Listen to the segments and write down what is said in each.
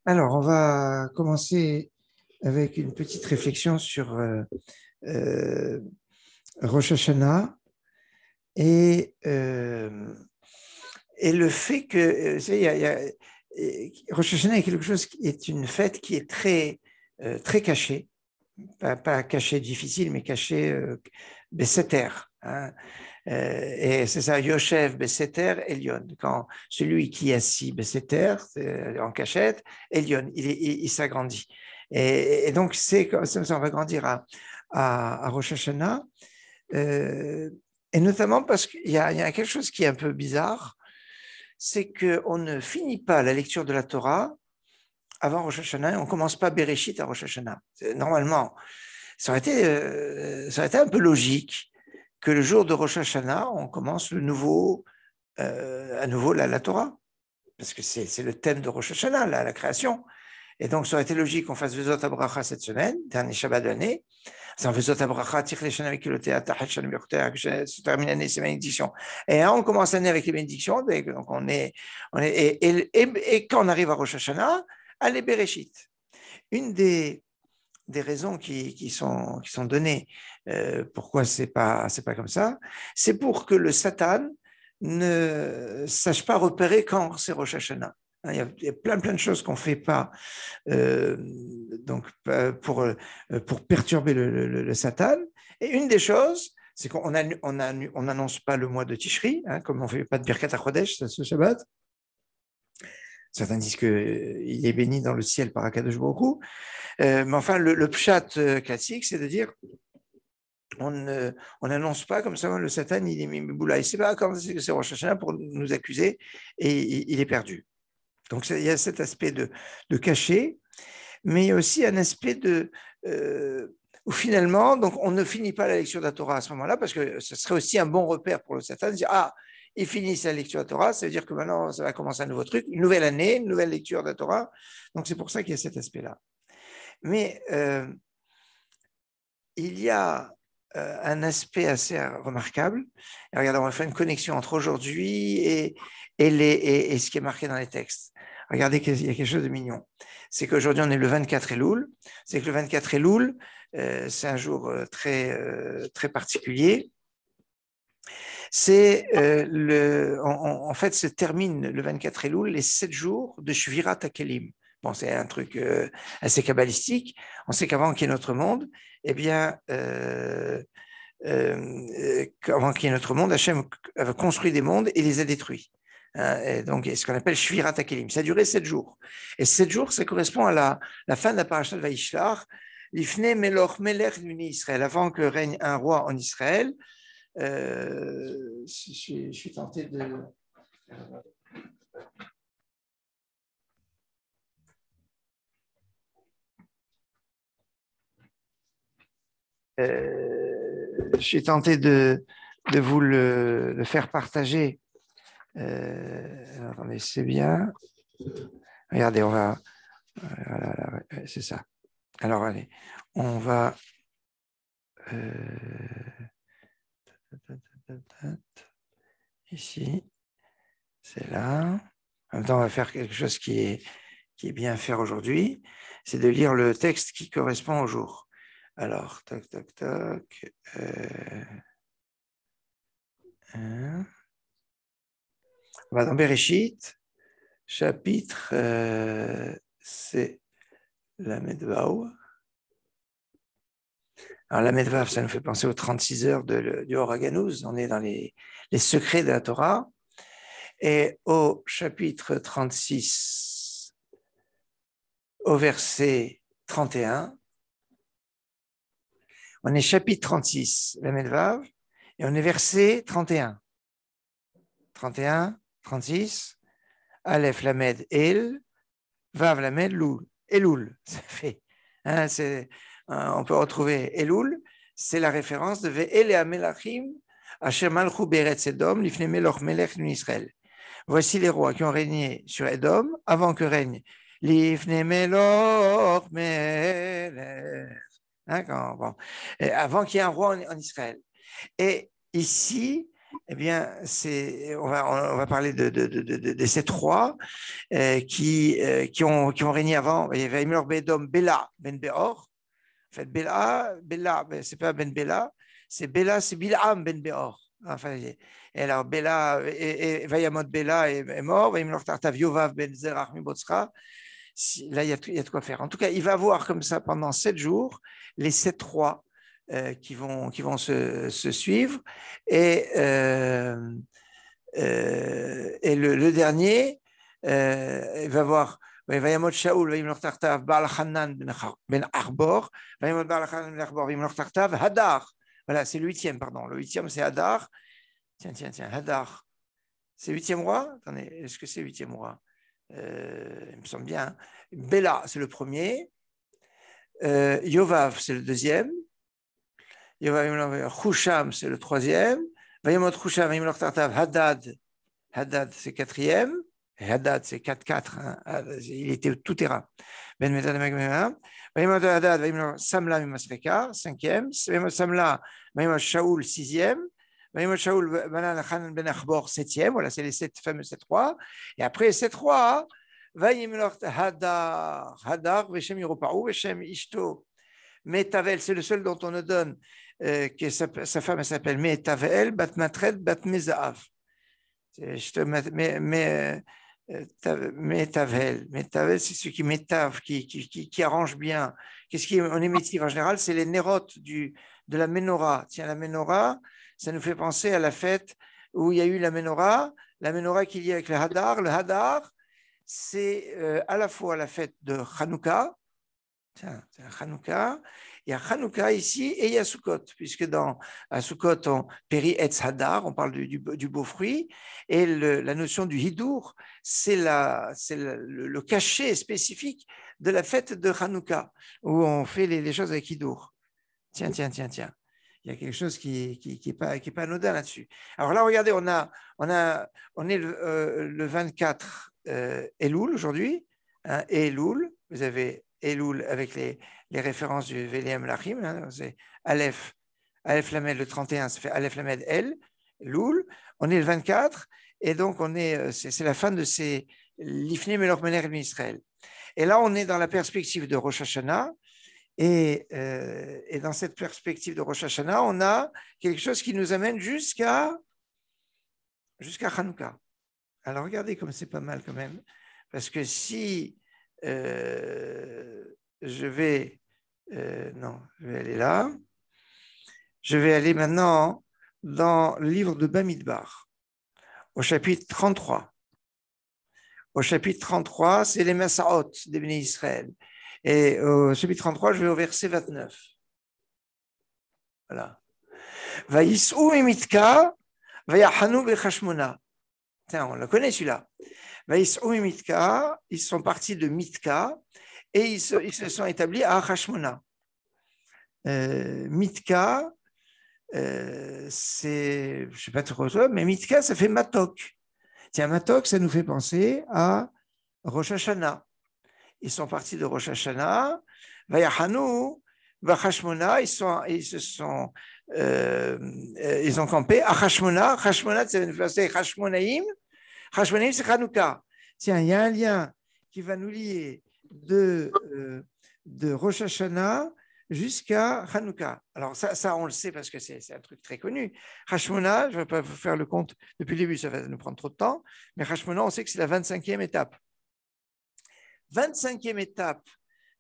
Alors, on va commencer avec une petite réflexion sur euh, Rosh Hashanah et, euh, et le fait que Rosh Hashanah est quelque chose qui est une fête qui est très cachée, pas cachée difficile, mais cachée Besséter. Hein. Et c'est ça, Yoshev Besséter, Elion. Quand celui qui est assis Besséter, en cachette, Elion, il s'agrandit. Donc, c'est comme ça, on va grandir à Rosh Hashanah. Euh, et notamment parce qu'il y a quelque chose qui est un peu bizarre, c'est qu'on ne finit pas la lecture de la Torah avant Rosh Hashanah, on ne commence pas Bereshit à Rosh Hashanah. Normalement, ça aurait été un peu logique que le jour de Rosh Hashanah, on commence à nouveau la Torah, parce que c'est le thème de Rosh Hashanah, la création. Et donc, ça aurait été logique qu'on fasse Vezot Abracha cette semaine, dernier Shabbat de l'année. C'est en Vezot Abracha, Tir les Shana avec le théâtre, Tachet Shana Birter, que se termine l'année, c'est bénédictions. Et là, on commence l'année avec les bénédictions, donc et quand on arrive à Rosh Hashanah, allez Bereshit. Une des raisons qui sont données pourquoi c'est pas comme ça, c'est pour que le Satan ne sache pas repérer quand c'est Rosh Hashanah. Il y a plein de choses qu'on ne fait pas euh, donc, pour perturber le Satan. Et une des choses, c'est qu'on n'annonce pas le mois de Tishri, hein, comme on ne fait pas de Birkat HaChodesh ce Shabbat. Certains disent qu'il est béni dans le ciel par Akadosh Baruch Hu. Mais enfin, le pshat classique, c'est de dire on n'annonce pas comme ça le Satan, il est mis boula. Et c'est pas comme c'est Rosh Hashanah pour nous accuser et il est perdu. Donc il y a cet aspect de cacher, mais il y a aussi un aspect où finalement, donc on ne finit pas la lecture de la Torah à ce moment-là, parce que ce serait aussi un bon repère pour le Satan de dire ah, il finit sa lecture de la Torah, ça veut dire que maintenant ça va commencer un nouveau truc, une nouvelle année, une nouvelle lecture de la Torah. Donc c'est pour ça qu'il y a cet aspect-là. Mais il y a un aspect assez remarquable. Et regardez, on va faire une connexion entre aujourd'hui et ce qui est marqué dans les textes. Regardez qu'il y a quelque chose de mignon. C'est qu'aujourd'hui, on est le 24 Elul. C'est que le 24 Elul, c'est un jour très particulier. C'est en fait, se termine le 24 Elul les 7 jours de Shvirat HaKelim. Bon, c'est un truc assez kabbalistique. On sait qu'avant qu'il y ait notre monde, eh bien, avant qu'il y ait notre monde, Hachem a construit des mondes et les a détruits. Et donc, ce qu'on appelle Shvirat HaKelim. Ça a duré 7 jours. Et 7 jours, ça correspond à la fin de la parasha de Vaishlach, Lifne Melech Melech Israël, avant que règne un roi en Israël. Je suis tenté de. Je suis tenté de vous le faire partager. Attendez, c'est bien. Regardez, on va. Voilà, c'est ça. Alors, allez, on va. Ici, c'est là. En même temps, on va faire quelque chose qui est bien à faire aujourd'hui, c'est de lire le texte qui correspond au jour. Alors, tac, tac, tac. On va dans Bereshit, chapitre, c'est la Medvav. Alors, la Medvav, ça nous fait penser aux 36 heures du Horaganouz. On est dans les secrets de la Torah. Et au chapitre 36, au verset 31, on est chapitre 36, la Medvav, et on est verset 31. 31, 36, Aleph Lamed El, Vav Lamed Loul. Elul, ça fait. Hein, on peut retrouver Elul, c'est la référence de Ve'ele Amelachim, Asher Malchou Beretz Edom, Lifne Meloch Melech Israël. Voici les rois qui ont régné sur Edom avant que règne Lifne Meloch Melech. Hein, bon. Avant qu'il y ait un roi en Israël. Et ici, eh bien, on va parler de ces trois qui ont régné avant. Il y avait Imlor Bedom Bela Ben Beor. En fait, Bela, c'est pas Ben Bela, c'est Bela, c'est Bilham Ben Beor. Enfin, et alors Bela, et Vayamot Bela est mort, Vayimlor Tartav Yovav Ben Zerach Mibotzra. Là, il y a de quoi faire. En tout cas, il va voir comme ça pendant 7 jours les 7 rois qui vont se suivre. Et le dernier, il va voir וימות שאול וימלוך תחתיו בעל חנן בן אחבור, וימות בעל חנן בן אחבור וימלוך תחתיו הדר. Voilà, c'est le huitième, pardon. Le huitième, c'est Hadar. Tiens, Hadar. C'est le huitième roi? Attendez, est-ce que c'est le huitième roi? Il me semble bien. Bela, c'est le premier. Yovav, c'est le deuxième. Husham, c'est le troisième. Vayamot Husham, Vayimlok Tartav, Hadad, c'est quatrième. Hadad, c'est 4-4. Hein. Il était tout terrain. Ben Medad, Vayimot Hadad, Vayimlok Samla, Mimasreka, cinquième. Vayimot Samla, Vayimot Shaoul, sixième. Vayimot Shaoul, Ben Achbor, septième. Voilà, c'est les fameux 7 rois. Et après les 7 rois, Vayimlok Hadar, Veshem Yiropaou, Veshem Ishto. Metavel, c'est le seul dont on nous donne que sa femme s'appelle Metavel, Bat Matred, Bat Mezaav. Metavel, c'est ce qui métave, qui arrange bien. Qu'est-ce qui on émétive en général? C'est les nérotes de la menorah. Tiens, la menorah, ça nous fait penser à la fête où il y a eu la menorah qu'il y a avec le Hadar. Le Hadar, c'est à la fois la fête de Hanouka. Tiens, c'est un Hanouka. Il y a Hanouka ici et il y a Sukkot, puisque à Sukkot, on périt Etz Hadar, on parle du beau fruit, et la notion du Hidour, c'est le cachet spécifique de la fête de Hanouka, où on fait les choses avec Hidour. Tiens. Il y a quelque chose qui est pas anodin là-dessus. Alors là, regardez, on est le 24 Elul aujourd'hui, hein, Elul, vous avez Elul avec les références du Veliam Lachim, hein, c'est Aleph Lamed, le 31, ça fait Aleph Lamed El, Elul, on est le 24, et donc c'est la fin de ces Lifnei Melech Meler Israël. Et là, on est dans la perspective de Rosh Hashanah, et dans cette perspective de Rosh Hashanah, on a quelque chose qui nous amène jusqu'à Hanouka. Alors regardez comme c'est pas mal quand même, parce que si je vais aller là. Je vais aller maintenant dans le livre de Bamidbar, au chapitre 33. Au chapitre 33, c'est les Masaot des Béné Israël. Et au chapitre 33, je vais au verset 29. Voilà. Vaïsou Mitka, Vayahanu Bechashmona. Tiens, on le connaît celui-là. Vaïsou Mitka, ils sont partis de Mitka et ils se sont établis à Hashmona. Mitka, c'est, je ne sais pas trop quoi, mais Mitka, ça fait Matok. Tiens, Matok, ça nous fait penser à Rosh Hashanah. Ils sont partis de Rosh Hashanah, Vayahanu, Vachashmona, ils ont campé à Hashmona. Hashmona, c'est une place Hashmonaïm. Hashmonaïm, c'est Hanouka. Tiens, il y a un lien qui va nous lier de Rosh Hashanah jusqu'à Hanouka. Alors ça, on le sait parce que c'est un truc très connu. Hashmona, je ne vais pas vous faire le compte depuis le début, ça va nous prendre trop de temps, mais Hashmona, on sait que c'est la 25e étape. 25e étape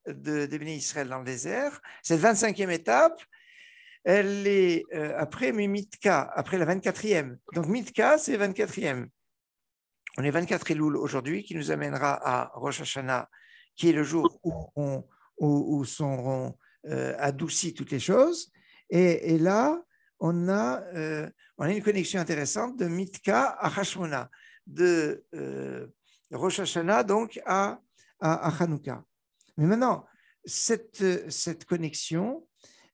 de Béné Israël dans le désert. Cette 25e étape, elle est après Mitka, après la 24e. Donc Mitka, c'est 24e. On est 24 Elul aujourd'hui, qui nous amènera à Rosh Hashanah, qui est le jour où seront adoucies toutes les choses. Et là, on a une connexion intéressante de Mitka à Hashmona, de Rosh Hashanah donc à Hanouka. Mais maintenant, cette connexion,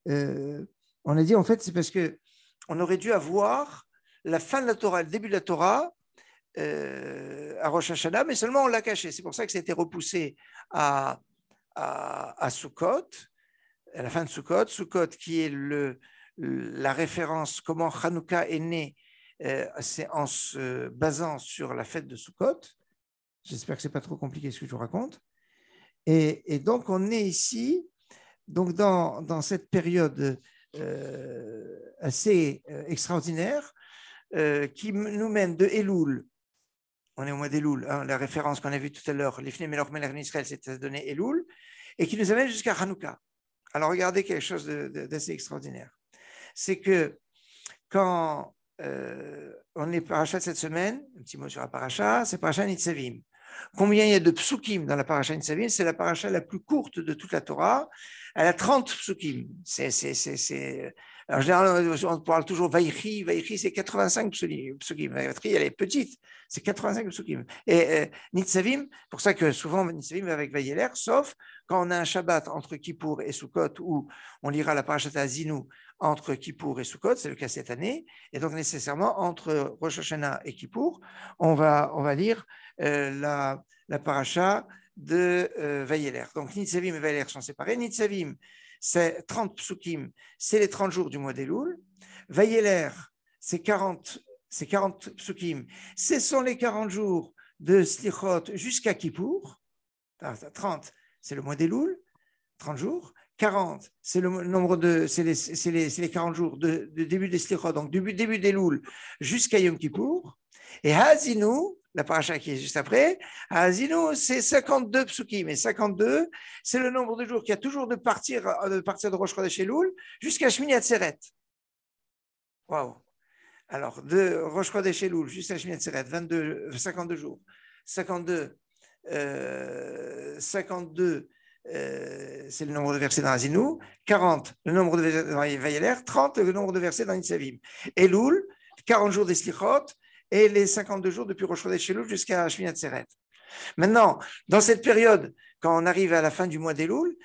on a dit en fait, c'est parce qu'on aurait dû avoir la fin de la Torah, le début de la Torah à Rosh Hashanah, mais seulement on l'a caché. C'est pour ça que ça a été repoussé à Sukkot, à la fin de Sukkot. Sukkot qui est la référence, comment Hanouka est né c'est en se basant sur la fête de Sukkot. J'espère que ce n'est pas trop compliqué ce que je vous raconte. Et donc, on est ici, donc dans cette période assez extraordinaire qui nous mène de Elul. On est au mois d'Elul, hein, la référence qu'on a vue tout à l'heure, l'Ifnei Melech Melech Israël, c'était donné Elul, et qui nous amène jusqu'à Hanouka. Alors, regardez quelque chose d'assez extraordinaire. C'est que quand on est paracha cette semaine, un petit mot sur la paracha, c'est paracha Nitzavim. Combien il y a de psukim dans la paracha Nitzavim? C'est la paracha la plus courte de toute la Torah. Elle a 30 psukim. En général, on parle toujours Vaïchi. Vaïchi, c'est 85 psukim. Vaïchi, elle est petite. C'est 85 psukim. Et Nitzavim, pour ça que souvent Nitzavim va avec Vaïeler, sauf quand on a un Shabbat entre Kippour et Sukkot, où on lira la paracha Azinu entre Kippour et Sukkot, c'est le cas cette année. Et donc, nécessairement, entre Rosh Hashanah et Kippour, on va lire la paracha de Vaïeler. Donc, Nitzavim et Vaïeler sont séparés. Nitzavim, c'est 30 psukim, c'est les 30 jours du mois d'Elul. Vaïeler, c'est 40 psukim, ce sont les 40 jours de Slichot jusqu'à Kippour. 30, c'est le mois d'Elul, 30 jours. 40, c'est le nombre c'est les 40 jours de début des Slichot, donc début d'Elul jusqu'à Yom Kippour. Et Hazinu, la paracha qui est juste après, Hazinu, c'est 52 psukim. Et 52, c'est le nombre de jours qu'il y a toujours de partir de Rosh Chodesh Elul jusqu'à Shmini Atzeret. Waouh! Alors, de Rosh Chodesh Elul jusqu'à Shmini Atzeret, 52 jours. 52, c'est le nombre de versets dans Azinu, 40 le nombre de versets dans Vaïeler, 30 le nombre de versets dans Nitzavim. Elul, 40 jours des Slichot et les 52 jours depuis Rosh Chodesh Elul jusqu'à Shmini Atzeret. Maintenant, dans cette période, quand on arrive à la fin du mois d'Elul,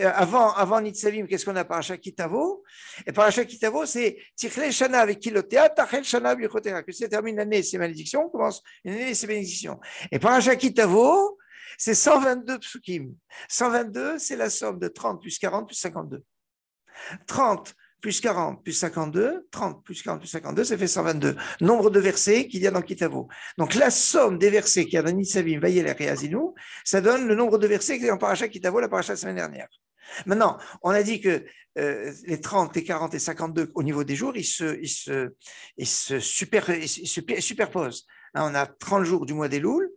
avant Nitzavim, qu'est-ce qu'on a Parashat Ki Tavo? Et Parashat Ki Tavo, c'est Tichle Shana avec Kilotea, Tachel Shana Bichotea, que ça termine l'année, c'est malédiction, on commence une année, c'est bénédiction. Et Parashat Ki Tavo, c'est 122 psukim. 122, c'est la somme de 30 plus 40 plus 52. 30 plus 40 plus 52, 30 plus 40 plus 52, ça fait 122. Nombre de versets qu'il y a dans Kitavo. Donc la somme des versets qu'il y a dans Nitzavim, Vaïeler et Azinu, ça donne le nombre de versets qu'il y a dans Parashat Kitavo, la paracha de la semaine dernière. Maintenant, on a dit que les 30, les 40 et 52 au niveau des jours, ils se superposent. Hein, on a 30 jours du mois d'Elul.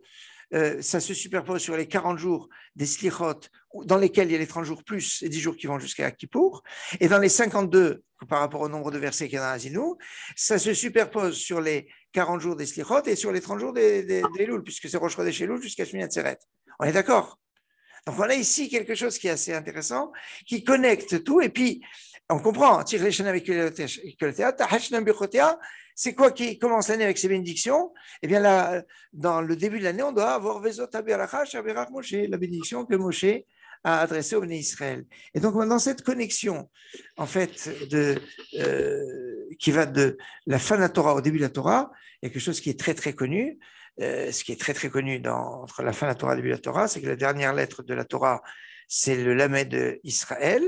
Ça se superpose sur les 40 jours des Slichot, dans lesquels il y a les 30 jours plus les 10 jours qui vont jusqu'à Kippour. Et dans les 52, par rapport au nombre de versets qu'il y a dans Azinu, ça se superpose sur les 40 jours des Slichot et sur les 30 jours des Elul, puisque c'est Rosh Chodesh Elul jusqu'à Shmini Atzeret. On est d'accord? Donc on a ici quelque chose qui est assez intéressant, qui connecte tout, et puis on comprend, c'est quoi qui commence l'année avec ces bénédictions? Eh bien là, dans le début de l'année, on doit avoir la bénédiction que Moshe a adressée au Béné Israël. Et donc dans cette connexion, en fait, qui va de la fin de la Torah au début de la Torah, il y a quelque chose qui est très très connu. Ce qui est très très connu entre la fin de la Torah et le début de la Torah, c'est que la dernière lettre de la Torah, c'est le Lamed Israël.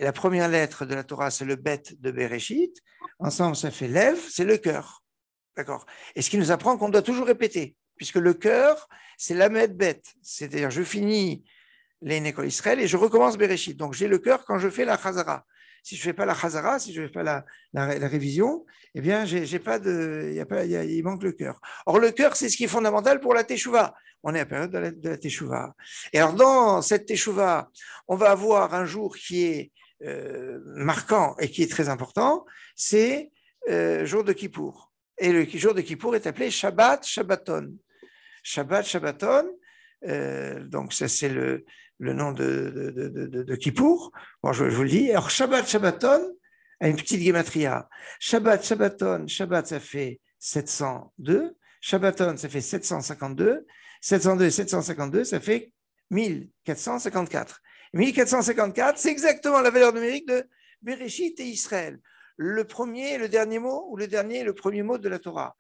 Et la première lettre de la Torah, c'est le Bet de Bereshit. Ensemble, ça fait Lev, c'est le cœur. D'accord? Et ce qui nous apprend qu'on doit toujours répéter, puisque le cœur, c'est Lamed Bet. C'est-à-dire, je finis les Nékol Israël et je recommence Bereshit. Donc, j'ai le cœur quand je fais la Chazara. Si je ne fais pas la Chazara, si je ne fais pas la révision, eh bien, il manque le cœur. Or, le cœur, c'est ce qui est fondamental pour la Teshuvah. On est à la période de la Teshuvah. Et alors, dans cette Teshuvah, on va avoir un jour qui est marquant et qui est très important, c'est jour de Kippour. Et le jour de Kippour est appelé Shabbat Shabbaton. Shabbat Shabbaton, donc ça c'est le nom de Kippour. Bon, je vous le dis. Alors Shabbat Shabbaton a une petite gématria. Shabbat Shabbaton, Shabbat ça fait 702, Shabbaton ça fait 752, 702 et 752 ça fait 1454. 1454, c'est exactement la valeur numérique de Bereshit et Israël. Le premier et le dernier mot, ou le dernier et le premier mot de la Torah.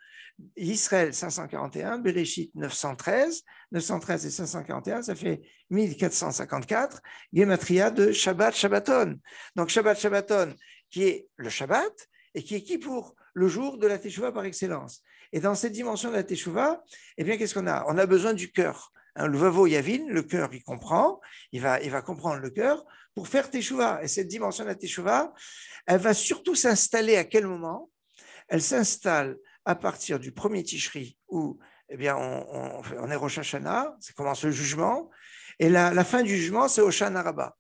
Israël 541, Bereshit 913, 913 et 541, ça fait 1454, Gematria de Shabbat Shabbaton. Donc Shabbat Shabbaton, qui est le Shabbat, et qui est Kippour. le jour de la Teshuvah par excellence. Et dans cette dimension de la Teshuvah, eh bien, qu'est-ce qu'on a? On a besoin du cœur. Le vavo yavin, le cœur, il comprend, il va comprendre le cœur pour faire Teshuvah. Et cette dimension de la Teshuvah, elle va surtout s'installer à quel moment? Elle s'installe à partir du premier Tishri où eh bien, on est Rosh Hashanah, ça commence le jugement, et la fin du jugement, c'est Hoshana Rabbah.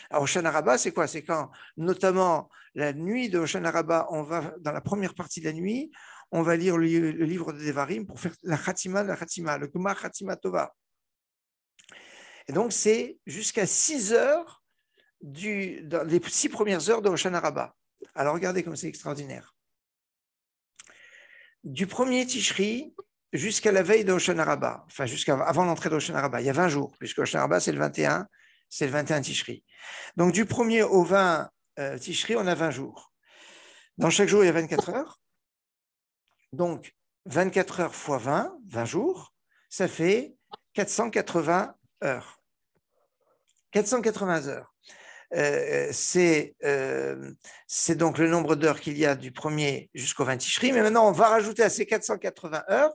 Alors, Hoshana Rabbah, c'est quoi? C'est quand, notamment, la nuit de Hoshana Rabbah, on va, dans la première partie de la nuit, on va lire le livre de Devarim pour faire la Khatima, le Gmar Khatima Tova. Et donc, c'est jusqu'à 6 heures, dans les 6 premières heures de Hoshana Rabbah. Alors, regardez comme c'est extraordinaire. Du premier Tishri jusqu'à la veille de Hoshana Rabbah, enfin avant l'entrée de Hoshana Rabbah, il y a 20 jours, puisque Hoshana Rabbah, c'est le 21 Tishri. Donc, du 1er au 20 Tishri, on a 20 jours. Dans chaque jour, il y a 24 heures. Donc, 24 heures fois 20 jours, ça fait 480 heures. 480 heures. C'est donc le nombre d'heures qu'il y a du 1er jusqu'au 20 Tishri. Mais maintenant, on va rajouter à ces 480 heures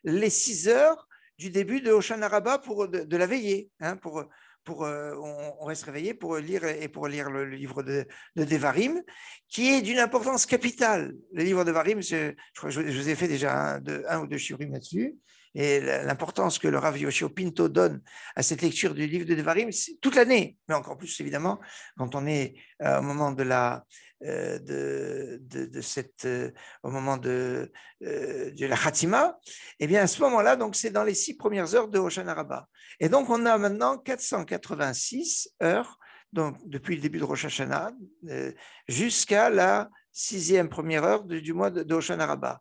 les 6 heures du début de Hoshana Rabbah de la veillée. Hein, on reste réveillé pour lire le livre de Devarim, qui est d'une importance capitale. Le livre de Devarim, je crois que je vous ai fait déjà un ou deux shiurim là-dessus. Et l'importance que le Rav Yoshio Pinto donne à cette lecture du livre de Devarim, c'est toute l'année, mais encore plus évidemment quand on est au moment de la Khatima, et bien à ce moment-là, donc c'est dans les 6 premières heures de Hoshana Rabbah. Et donc on a maintenant 486 heures, donc depuis le début de Rosh Hashanah jusqu'à la 6e première heure du mois de Hoshana Rabbah.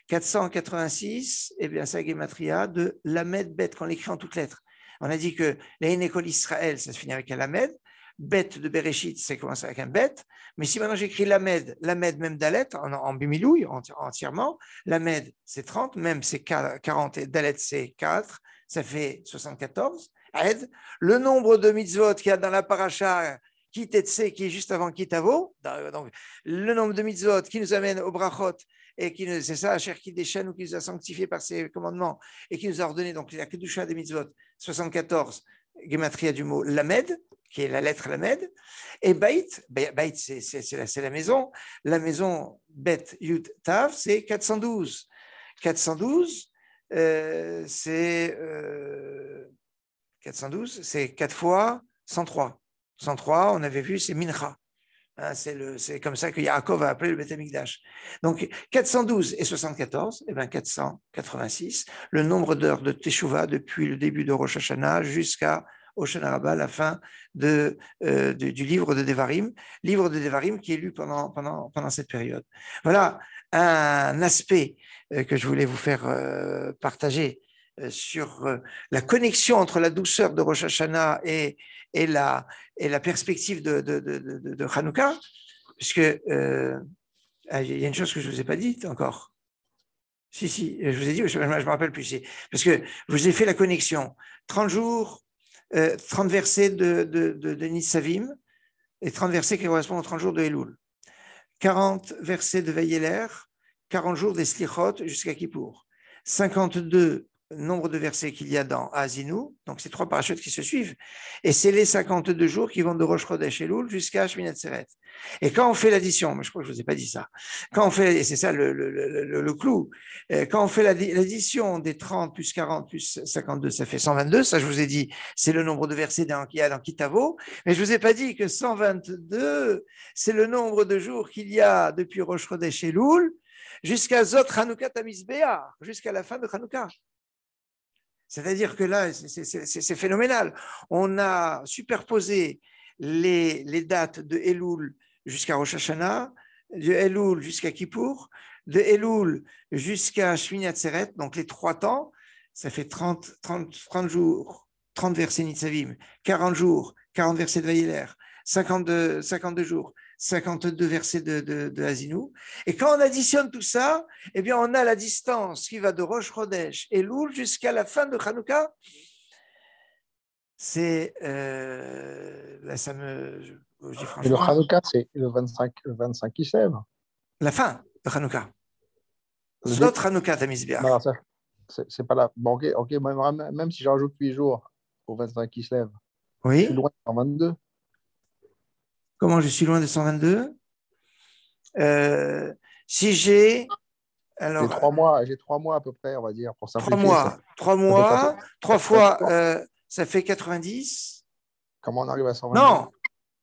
486, eh bien, c'est la gématria de Lamed Bet, qu'on l'écrit en toutes lettres. On a dit que la École Israël, ça se finit avec un Lamed. Bet de Bereshit, ça commence avec un Bet. Mais si maintenant j'écris Lamed même Dalet, en bimilouille, entièrement, Lamed, c'est 30, même c'est 40, et Dalet, c'est 4, ça fait 74. Aed, le nombre de mitzvot qu'il y a dans la paracha, Kitetse, qui est juste avant Kitavo, donc le nombre de mitzvot qui nous amène au brachot, et c'est ça, Asher Kideshan, qui nous a sanctifié par ses commandements et qui nous a ordonné donc la Kedusha des mitzvot, 74, gématria du mot Lamed, qui est la lettre Lamed, et Bait, c'est la maison Bet Yud Tav, c'est 412. 412, c'est 4 fois 103. 103, on avait vu, c'est Mincha. C'est comme ça que Yaakov a appelé le Beth Amikdash. Donc 412 et 74, et bien 486, le nombre d'heures de Teshuvah depuis le début de Rosh Hashanah jusqu'à Hoshana Rabbah, la fin du livre de Devarim, qui est lu pendant cette période. Voilà un aspect que je voulais vous faire partager sur la connexion entre la douceur de Rosh Hashanah et la perspective de Hanouka, puisque il y a une chose que je ne vous ai pas dite encore. Si, je vous ai dit, je ne me rappelle plus. Parce que je vous ai fait la connexion. 30 jours, 30 versets de Nitzavim, et 30 versets qui correspondent aux 30 jours de Elul. 40 versets de Vayeler, 40 jours des Slichot jusqu'à Kippour. 52 nombre de versets qu'il y a dans Azinu, donc c'est 3 parachutes qui se suivent, et c'est les 52 jours qui vont de Rosh Chodesh Elul jusqu'à Shmini Atzeret. Et quand on fait l'addition, mais je crois que je ne vous ai pas dit ça, quand on fait, et c'est ça le clou, quand on fait l'addition des 30 plus 40 plus 52, ça fait 122, ça je vous ai dit, c'est le nombre de versets qu'il y a dans Kitavo, mais je ne vous ai pas dit que 122, c'est le nombre de jours qu'il y a depuis Rosh Chodesh Elul jusqu'à Zot Chanukah Tamizbeah, jusqu'à la fin de Chanukah. C'est-à-dire que là, c'est phénoménal. On a superposé les dates de Elul jusqu'à Rosh Hashanah, de Elul jusqu'à Kippour, de Elul jusqu'à Shmini Atzeret, donc les 3 temps, ça fait 30 jours, 30 versets Nitzavim, 40 jours, 40 versets de Vayeler, 52 jours, 52 versets de Azinu. Et quand on additionne tout ça, eh bien, on a la distance qui va de Rosh Chodesh et Elul jusqu'à la fin de Hanouka. C'est là, ça me. Je dis franchement. Et le Hanouka, c'est le 25 Kislev. La fin de Hanouka. Le dé- Zot Hanoukat Non, Hamizbeach. ça, c'est pas là. Bon, ok, même si je rajoute 8 jours au 25 qui se lève, je suis Oui. loin de 122. Comment je suis loin de 122? Si j'ai, alors, J'ai 3 mois à peu près, on va dire, pour trois simplifier. Ça, mois, trois ça fait mois, trois 80 fois, jours. ça fait 90. Comment on arrive à 122? Non,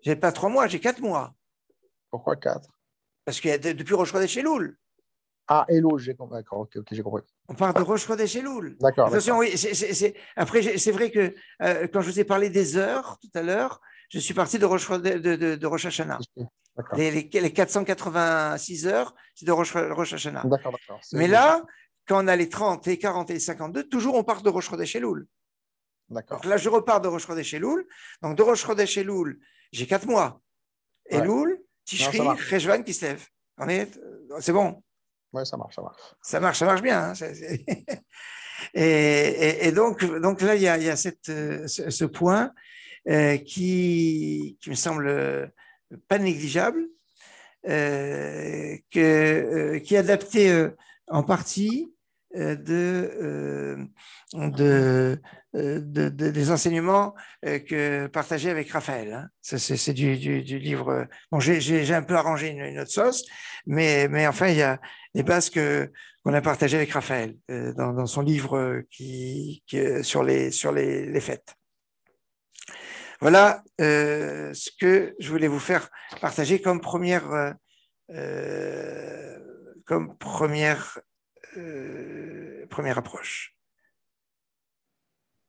j'ai pas 3 mois, j'ai 4 mois. Pourquoi 4? Parce qu'il y a depuis Rosh Chodesh Elul. Ah, hello, j'ai compris. D'accord, ok, j'ai compris. On part de Rosh Chodesh Elul. D'accord, Attention, d'accord. oui, après, c'est vrai que quand je vous ai parlé des heures tout à l'heure, je suis parti de de Rosh Hashanah. D'accord, Les 486 heures, c'est de Rosh Hashanah. d'accord, d'accord. C'est Mais logique. là, quand on a les 30, les 40 et les 52, toujours on part de Rosh Chodesh Elul. Donc D'accord. là, je repars de Rosh Chodesh Elul. Donc de Rosh Chodesh Elul, j'ai 4 mois. Ouais. Elul, Non, ça Tishri, marche. Cheshvan qui se lève. C'est bon. Ouais, ça marche, ça marche. Ça marche bien. Hein, et donc là, il y a ce point qui me semble pas négligeable, qui est adapté en partie des enseignements partagés avec Raphaël. Hein. C'est du livre. Bon, j'ai un peu arrangé une autre sauce, mais enfin, il y a les bases qu'on a partagées avec Raphaël dans son livre sur les fêtes. Voilà ce que je voulais vous faire partager comme première approche.